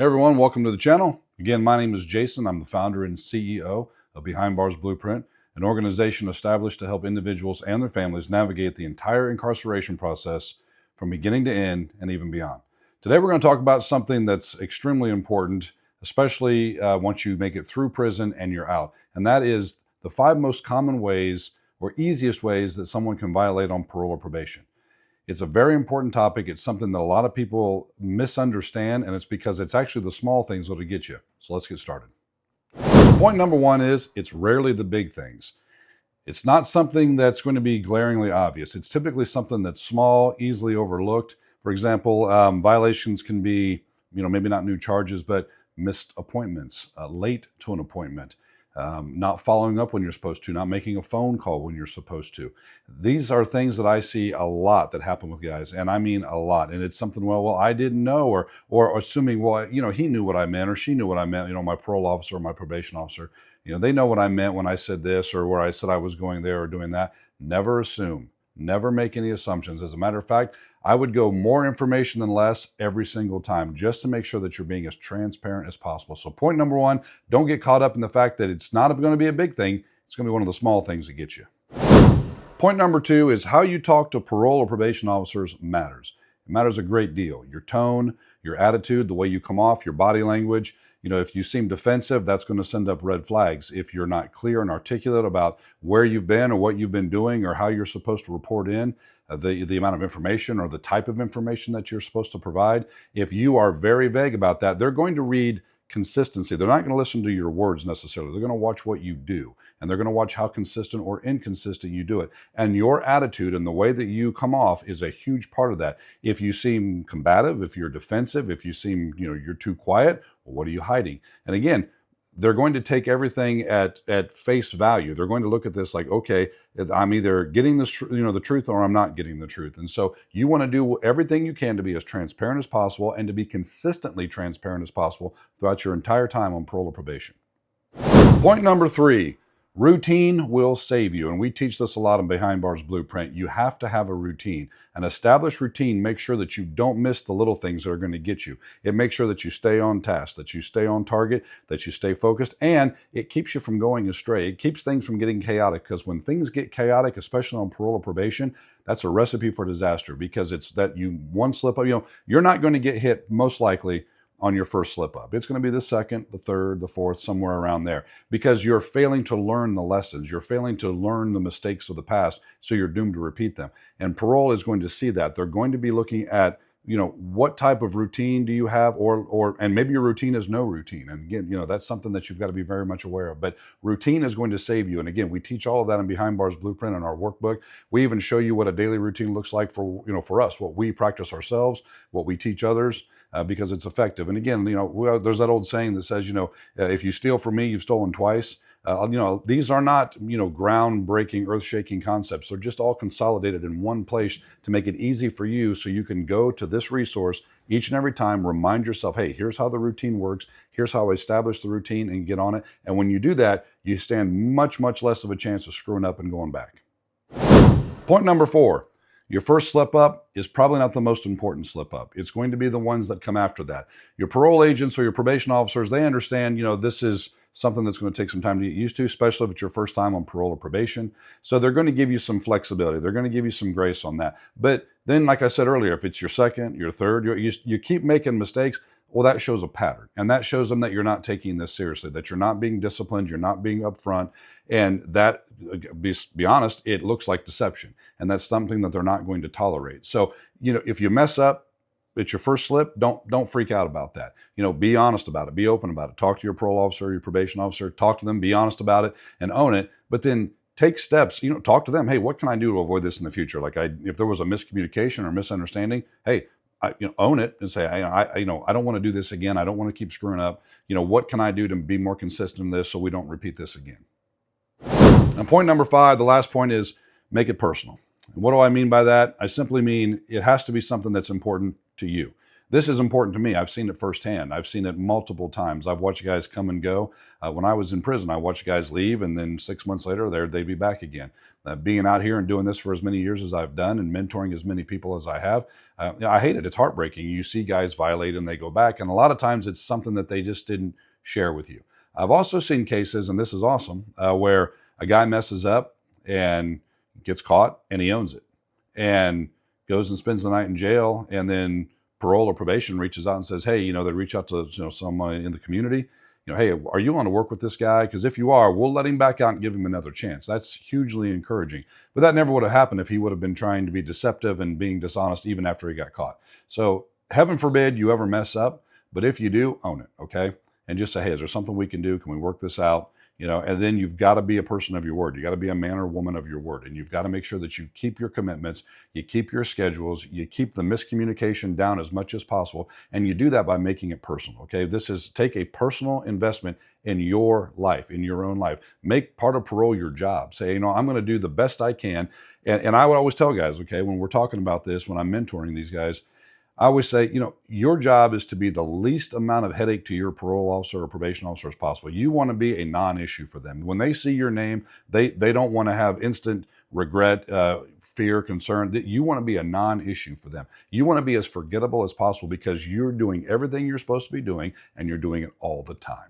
Hey everyone, welcome to the channel. Again, my name is Jason. I'm the founder and CEO of Behind Bars Blueprint, an organization established to help individuals and their families navigate the entire incarceration process from beginning to end and even beyond. Today we're going to talk about something that's extremely important, especially once you make it through prison and you're out. And that is the 5 most common ways or easiest ways that someone can violate on parole or probation. It's a very important topic. It's something that a lot of people misunderstand, and it's because it's actually the small things that'll get you. So let's get started. So point number 1 is it's rarely the big things. It's not something that's going to be glaringly obvious. It's typically something that's small, easily overlooked. For example, violations can be, maybe not new charges, but missed appointments, late to an appointment, not following up when you're supposed to, not making a phone call when you're supposed to. These are things that I see a lot that happen with guys, and I mean a lot. And it's something, well, I didn't know, or assuming, well, he knew what I meant, or she knew what I meant. My parole officer or my probation officer, they know what I meant when I said this, or where I said I was going there or doing that. Never assume. Never make any assumptions. As a matter of fact, I would go more information than less every single time, just to make sure that you're being as transparent as possible. So point number 1, don't get caught up in the fact that it's not going to be a big thing. It's going to be one of the small things that get you. Point number 2 is how you talk to parole or probation officers matters. It matters a great deal. Your tone, your attitude, the way you come off, your body language. If you seem defensive, that's going to send up red flags. If you're not clear and articulate about where you've been or what you've been doing or how you're supposed to report in, the amount of information or the type of information that you're supposed to provide, if you are very vague about that, they're going to read consistency. They're not going to listen to your words necessarily. They're going to watch what you do, and they're going to watch how consistent or inconsistent you do it. And your attitude and the way that you come off is a huge part of that. If you seem combative, if you're defensive, if you seem, you're too quiet, well, what are you hiding? And again, they're going to take everything at face value. They're going to look at this like, okay, I'm either getting this, the truth, or I'm not getting the truth. And so you want to do everything you can to be as transparent as possible and to be consistently transparent as possible throughout your entire time on parole or probation. Point number 3, routine will save you. And we teach this a lot in Behind Bars Blueprint. You have to have a routine. An established routine makes sure that you don't miss the little things that are going to get you. It makes sure that you stay on task, that you stay on target, that you stay focused, and it keeps you from going astray. It keeps things from getting chaotic, because when things get chaotic, especially on parole or probation, that's a recipe for disaster, because it's that one slip up, you're not going to get hit most likely on your first slip up. It's going to be the second, the third, the fourth, somewhere around there, because you're failing to learn the lessons. You're failing to learn the mistakes of the past, so you're doomed to repeat them. And parole is going to see that. They're going to be looking at, what type of routine do you have, and maybe your routine is no routine. And again, that's something that you've got to be very much aware of. But routine is going to save you. And again, we teach all of that in Behind Bars Blueprint in our workbook. We even show you what a daily routine looks like for us, what we practice ourselves, what we teach others. Because it's effective. And again, there's that old saying that says, if you steal from me, you've stolen twice. These are not, groundbreaking, earth-shaking concepts. They're just all consolidated in one place to make it easy for you, so you can go to this resource each and every time, remind yourself, hey, here's how the routine works. Here's how I establish the routine, and get on it. And when you do that, you stand much, much less of a chance of screwing up and going back. Point number 4. Your first slip up is probably not the most important slip up. It's going to be the ones that come after that. Your parole agents or your probation officers, they understand, this is something that's going to take some time to get used to, especially if it's your first time on parole or probation. So they're going to give you some flexibility. They're going to give you some grace on that. But then, like I said earlier, if it's your second, your third, you keep making mistakes, well, that shows a pattern. And that shows them that you're not taking this seriously, that you're not being disciplined, you're not being upfront. And that, be honest, it looks like deception. And that's something that they're not going to tolerate. So, if you mess up, it's your first slip, don't freak out about that. Be honest about it, be open about it. Talk to your parole officer, your probation officer, talk to them, be honest about it, and own it. But then take steps, talk to them. Hey, what can I do to avoid this in the future? Like if there was a miscommunication or misunderstanding, hey, own it and say, I don't want to do this again. I don't want to keep screwing up. What can I do to be more consistent in this so we don't repeat this again? And point number 5, the last point, is make it personal. And what do I mean by that? I simply mean it has to be something that's important to you. This is important to me. I've seen it firsthand. I've seen it multiple times. I've watched guys come and go. When I was in prison, I watched guys leave, and then 6 months later, they'd be back again. Being out here and doing this for as many years as I've done, and mentoring as many people as I have, I hate it. It's heartbreaking. You see guys violate and they go back, and a lot of times it's something that they just didn't share with you. I've also seen cases, and this is awesome, where a guy messes up and gets caught, and he owns it, and goes and spends the night in jail, and then parole or probation reaches out and says, hey, they reach out to someone in the community, hey, are you want to work with this guy? Because if you are, we'll let him back out and give him another chance. That's hugely encouraging. But that never would have happened if he would have been trying to be deceptive and being dishonest even after he got caught. So heaven forbid you ever mess up, but if you do, own it, okay? And just say, hey, is there something we can do? Can we work this out? And then you've got to be a person of your word. You got to be a man or woman of your word. And you've got to make sure that you keep your commitments, you keep your schedules, you keep the miscommunication down as much as possible. And you do that by making it personal. Okay. This is take a personal investment in your life, in your own life. Make part of parole your job. Say, I'm going to do the best I can. And I would always tell guys, okay, when we're talking about this, when I'm mentoring these guys, I always say, your job is to be the least amount of headache to your parole officer or probation officer as possible. You want to be a non-issue for them. When they see your name, they don't want to have instant regret, fear, concern. You want to be a non-issue for them. You want to be as forgettable as possible because you're doing everything you're supposed to be doing, and you're doing it all the time.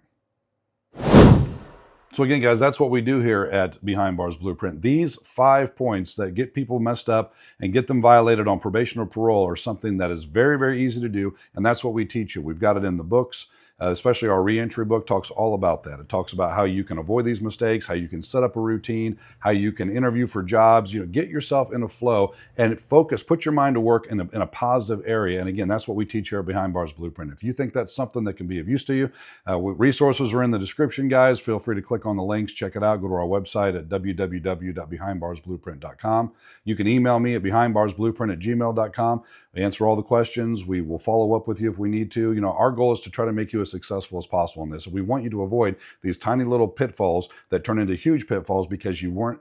So again, guys, that's what we do here at Behind Bars Blueprint. These 5 points that get people messed up and get them violated on probation or parole are something that is very, very easy to do. And that's what we teach you. We've got it in the books. Especially our reentry book talks all about that. It talks about how you can avoid these mistakes, how you can set up a routine, how you can interview for jobs, get yourself in a flow and focus, put your mind to work in a positive area. And again, that's what we teach here at Behind Bars Blueprint. If you think that's something that can be of use to you, resources are in the description, guys. Feel free to click on the links, check it out. Go to our website at www.behindbarsblueprint.com. You can email me at behindbarsblueprint@gmail.com. We answer all the questions. We will follow up with you if we need to. Our goal is to try to make you as successful as possible in this. We want you to avoid these tiny little pitfalls that turn into huge pitfalls because you weren't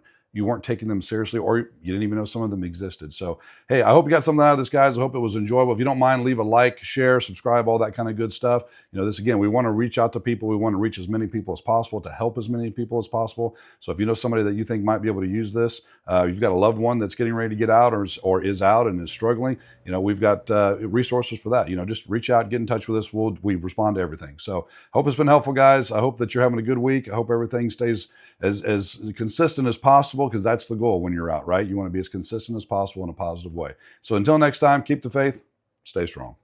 taking them seriously, or you didn't even know some of them existed. So, hey, I hope you got something out of this, guys. I hope it was enjoyable. If you don't mind, leave a like, share, subscribe, all that kind of good stuff. This, again, we want to reach out to people. We want to reach as many people as possible to help as many people as possible. So if you know somebody that you think might be able to use this, you've got a loved one that's getting ready to get out or is out and is struggling, we've got resources for that. Just reach out, get in touch with us. We respond to everything. So hope it's been helpful, guys. I hope that you're having a good week. I hope everything stays as consistent as possible, because that's the goal when you're out, right? You want to be as consistent as possible in a positive way. So until next time, keep the faith, stay strong.